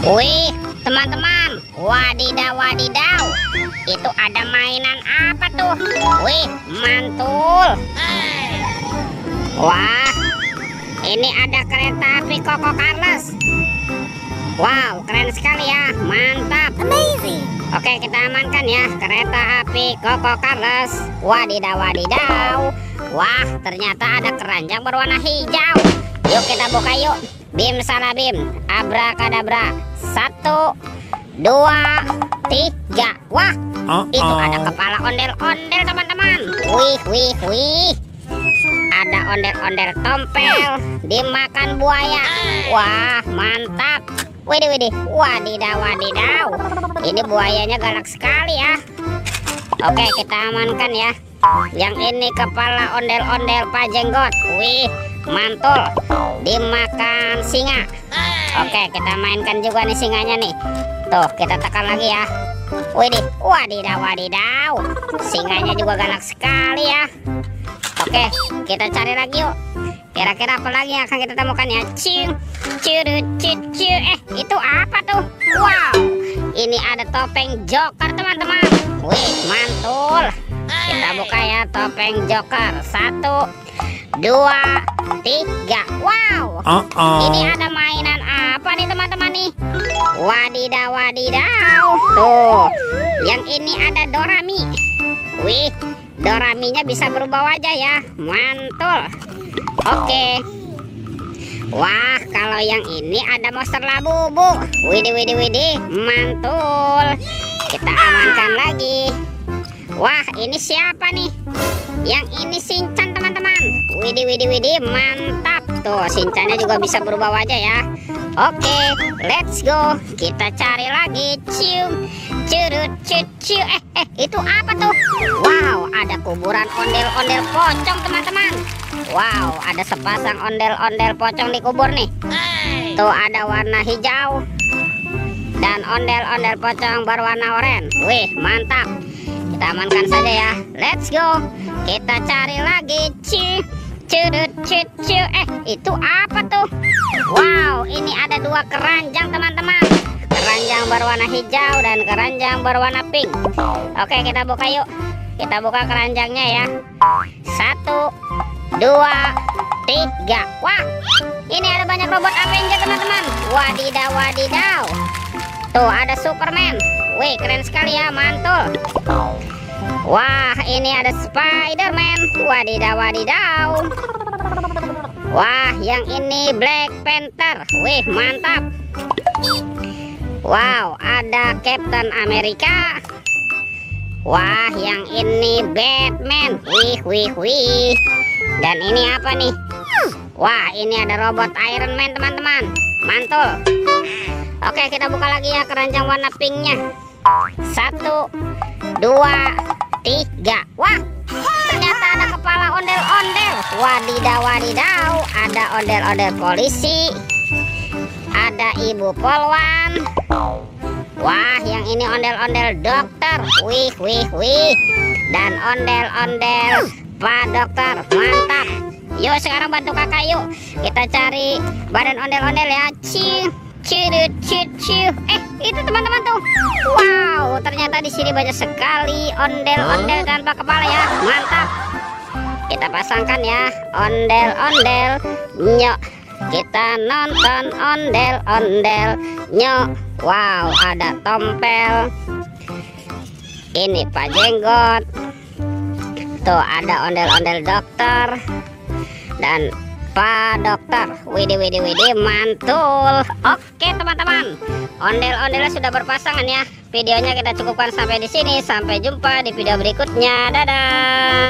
Wih, teman-teman, wadidaw wadidaw, itu ada mainan apa tuh? Wih, mantul. Wah, ini ada kereta api Koko Carles. Wow, keren sekali ya, mantap. Amazing. Oke, kita amankan ya kereta api Koko Carles. Wadidaw wadidaw. Wah, ternyata ada keranjang berwarna hijau. Yuk kita buka yuk. Bim salah bim, abrakadabra. 1, 2, 3. Wah, itu ada kepala ondel-ondel teman-teman. Wih wih wih. Ada ondel-ondel tompel dimakan buaya. Wah, mantap. Widih widih, wadidaw wadidaw. Ini buayanya galak sekali ya. Oke, kita amankan ya. Yang ini kepala ondel-ondel Pak Jenggot. Wih, mantul. Dimakan singa. Oke, kita mainkan juga nih singanya nih. Tuh, kita tekan lagi ya. Widih, wadidaw wadidaw. Singanya juga galak sekali ya. Oke, kita cari lagi yuk. Kira-kira apa lagi yang akan kita temukan ya? Itu apa tuh? Wow, ini ada topeng Joker teman-teman. Wih, mantul. Kita buka ya topeng Joker. 1, 2, 3. Wow, ini ada mainan apa nih teman-teman nih? Wadidaw wadidaw. Tuh, yang ini ada Dorami. Wih, Doraminya bisa berubah wajah ya, mantul. Oke. Wah, kalau yang ini ada monster labubu. Widih widih widih, mantul. Kita amankan lagi. Wah, ini siapa nih? Yang ini Shinchan teman-teman. Widih widih widih, mantap. Tuh, Shinchannya juga bisa berubah wajah ya. Oke, let's go. Kita cari lagi. Itu apa tuh? Wow, ada kuburan ondel-ondel pocong teman-teman. Wow, ada sepasang ondel-ondel pocong di kubur nih. Tuh ada warna hijau dan ondel-ondel pocong berwarna oranye. Wih, mantap. Kita amankan saja ya. Let's go. Kita cari lagi. Itu apa tuh? Wow, ini ada 2 keranjang teman-teman. Keranjang berwarna hijau dan keranjang berwarna pink. Oke, kita buka yuk. Kita buka keranjangnya ya. 1, 2, 3. Wah, ini ada banyak robot Avenger teman-teman. Wadidaw wadidaw. Tuh ada Superman. Wih, keren sekali ya, mantul. Wah, ini ada Spiderman. Wadidaw wadidaw. Wah, yang ini Black Panther. Wih, mantap. Wow, ada Captain America. Wah, yang ini Batman. Wih wih wih. Dan ini apa nih? Wah, ini ada robot Iron Man teman-teman. Mantul. Oke, kita buka lagi ya keranjang warna pinknya. 1, 2, 3. Wah, ternyata ada kepala ondel-ondel. Wadidaw wadidaw. Ada ondel-ondel polisi. Ada ibu polwan. Wah, yang ini ondel-ondel dokter. Wih wih wih. Dan ondel-ondel Pak Dokter. Mantap. Yuk sekarang bantu kakak yuk. Kita cari badan ondel-ondel ya. Itu teman-teman tuh. Wow, ternyata di sini banyak sekali ondel-ondel tanpa kepala ya. Mantap. Kita pasangkan ya ondel-ondel. Nyok. Kita nonton ondel-ondel. Nyok. Wow, ada tompel. Ini Pak Jenggot. Tuh ada ondel-ondel dokter dan Pak Dokter. Widih widih widih, mantul. Oke teman-teman, ondel-ondelnya sudah berpasangan ya. Videonya kita cukupkan sampai di sini. Sampai jumpa di video berikutnya. Dadah.